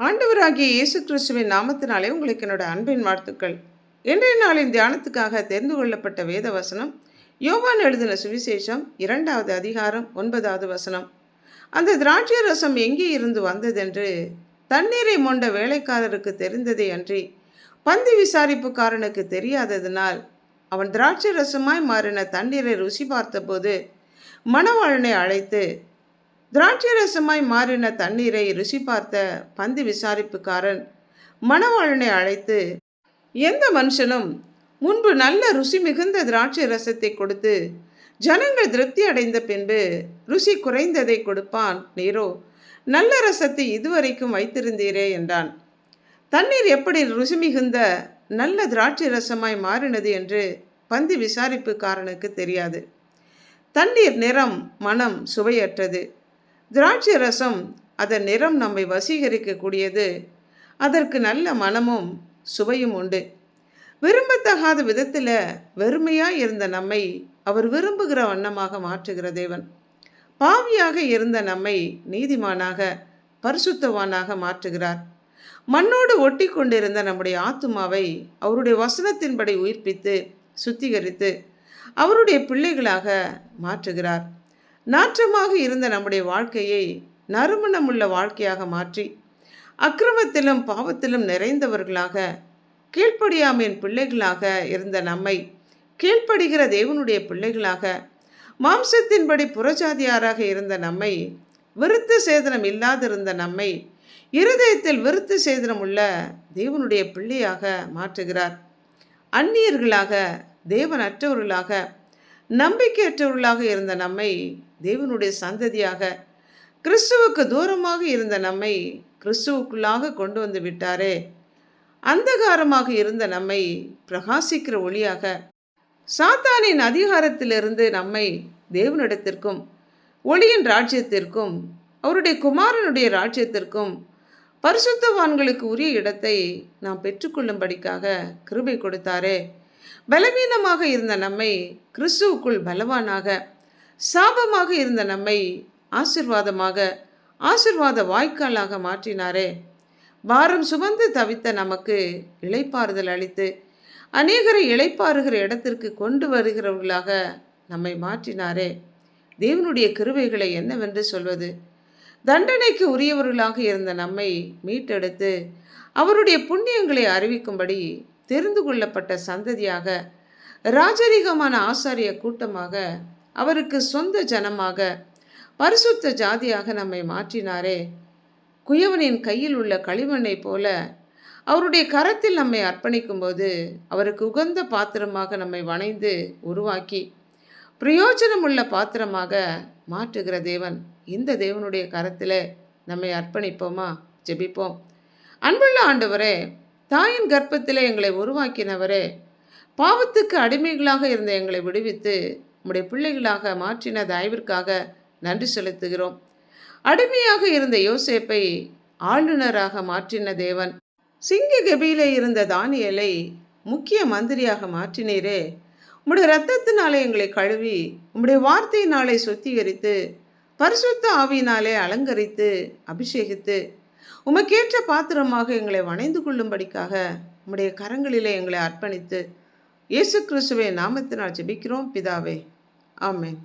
ஆண்டவராகிய இயேசு கிறிஸ்துவின் நாமத்தினாலே உங்களுக்கு என்னோட அன்பின் வாழ்த்துக்கள். இன்றைய நாளின் தியானத்துக்காக தெரிந்து கொள்ளப்பட்ட வேத வசனம் யோவான் எழுதின சுவிசேஷம் 2வது அதிகாரம் 9வது வசனம். அந்த திராட்சை ரசம் எங்கே இருந்து வந்ததென்று தண்ணீரை மொண்ட வேலைக்காரருக்கு தெரிந்ததே அன்றி பந்தி விசாரிப்புக்காரனுக்கு தெரியாததினால் அவன் திராட்சை ரசமாய் மாறின தண்ணீரை ருசி பார்த்தபோது மணவாளனை அழைத்து, திராட்சை ரசமாய் மாறின தண்ணீரை ருசி பார்த்த பந்தி விசாரிப்புக்காரன் மணவாளனை அழைத்து, எந்த மனுஷனும் முன்பு நல்ல ருசி மிகுந்த திராட்சை ரசத்தை கொடுத்து ஜனங்கள் திருப்தி அடைந்த பின்பு ருசி குறைந்ததை கொடுப்பான், நீரோ நல்ல ரசத்தை இதுவரைக்கும் வைத்திருந்தீரே என்றான். தண்ணீர் எப்படி ருசி மிகுந்த நல்ல திராட்சை ரசமாய் மாறினது என்று பந்தி விசாரிப்புக்காரனுக்கு தெரியாது. தண்ணீர் நிறம் மனம் சுவையற்றது. திராட்சை ரசம் அதன் நிறம் நம்மை வசீகரிக்கக்கூடியது. அதற்கு நல்ல மனமும் சுவையும் உண்டு. விரும்பத்தகாத விதத்தில் வெறுமையாக இருந்த நம்மை அவர் விரும்புகிற வண்ணமாக மாற்றுகிற தேவன். பாவியாக இருந்த நம்மை நீதிமானாக பரிசுத்தவானாக மாற்றுகிறார். மண்ணோடு ஒட்டி கொண்டிருந்த நம்முடைய ஆத்துமாவை அவருடைய வசனத்தின்படி உயிர்ப்பித்து சுத்திகரித்து அவருடைய பிள்ளைகளாக மாற்றுகிறார். நாற்றமாக இருந்த நம்முடைய வாழ்க்கையை நறுமணமுள்ள வாழ்க்கையாக மாற்றி அக்கிரமத்திலும் பாவத்திலும் நிறைந்தவர்களாக கீழ்ப்படியாமையின் பிள்ளைகளாக இருந்த நம்மை கீழ்ப்படுகிற தேவனுடைய பிள்ளைகளாக, மாம்சத்தின்படி புறஜாதியாராக இருந்த நம்மை, விருத்த சேதனம் இல்லாதிருந்த நம்மை இருதயத்தில் விருத்த சேதனம் உள்ள தேவனுடைய பிள்ளையாக மாற்றுகிறார். அந்நியர்களாக, தேவனற்றவர்களாக, நம்பிக்கையற்றவர்களாக இருந்த நம்மை தேவனுடைய சந்ததியாக, கிறிஸ்துவுக்கு தூரமாக இருந்த நம்மை கிறிஸ்துவுக்குள்ளாக கொண்டு வந்து விட்டாரே. அந்தகாரமாக இருந்த நம்மை பிரகாசிக்கிற ஒளியாக, சாத்தானின் அதிகாரத்திலிருந்து நம்மை தேவனிடத்திற்கும் ஒளியின் ராஜ்யத்திற்கும் அவருடைய குமாரனுடைய ராஜ்யத்திற்கும் பரிசுத்தவான்களுக்கு உரிய இடத்தை நாம் பெற்றுக்கொள்ளும்படிக்காக கிருபை கொடுத்தாரே. பலவீனமாக இருந்த நம்மை கிறிஸ்துவுக்குள் பலவானாக, சாபமாக இருந்த நம்மை ஆசீர்வாதமாக, ஆசீர்வாத வாய்க்காலாக மாற்றினாரே. பாரம் சுமந்து தவித்த நமக்கு இளைப்பாறுதல் அளித்து அநேகரை இளைப்பாறுகிற இடத்திற்கு கொண்டு வருகிறவர்களாக நம்மை மாற்றினாரே. தேவனுடைய கிருபைகளை என்னவென்று சொல்வது? தண்டனைக்கு உரியவர்களாக இருந்த நம்மை மீட்டெடுத்து அவருடைய புண்ணியங்களை அறிவிக்கும்படி தெரிந்து கொள்ளப்பட்ட சந்ததியாக, ராஜரீகமான ஆசாரிய கூட்டமாக, அவருக்கு சொந்த ஜனமாக, பரிசுத்த ஜாதியாக நம்மை மாற்றினாரே. குயவனின் கையில் உள்ள களிமண்ணை போல அவருடைய கரத்தில் நம்மை அர்ப்பணிக்கும் போது அவருக்கு உகந்த பாத்திரமாக நம்மை வணைந்து உருவாக்கி பிரயோஜனமுள்ள பாத்திரமாக மாற்றுகிற தேவன். இந்த தேவனுடைய கரத்தில் நம்மை அர்ப்பணிப்போமா? ஜெபிப்போம். அன்புள்ள ஆண்டவரே, தாயின் கர்ப்பத்தில் எங்களை உருவாக்கினவரே, பாவத்துக்கு அடிமைகளாக இருந்த எங்களை விடுவித்து உம்முடைய பிள்ளைகளாக மாற்றின தயவிற்காக நன்றி செலுத்துகிறோம். அடிமையாக இருந்த யோசேப்பை ஆளுநராக மாற்றின தேவன், சிங்க கெபியிலே இருந்த தானியேலை முக்கிய மந்திரியாக மாற்றினீரே. உம்முடைய இரத்தத்தினாலே எங்களை கழுவி உம்முடைய வார்த்தையினாலே சுத்திகரித்து பரிசுத்த ஆவியினாலே அலங்கரித்து அபிஷேகித்து உமக்கேற்ற பாத்திரமாக எங்களை வணைந்து கொள்ளும்படிக்காக உம்முடைய கரங்களிலே எங்களை அர்ப்பணித்து இயேசு கிறிஸ்துவின் நாமத்தினால் ஜெபிக்கிறோம் பிதாவே. ஆமென்.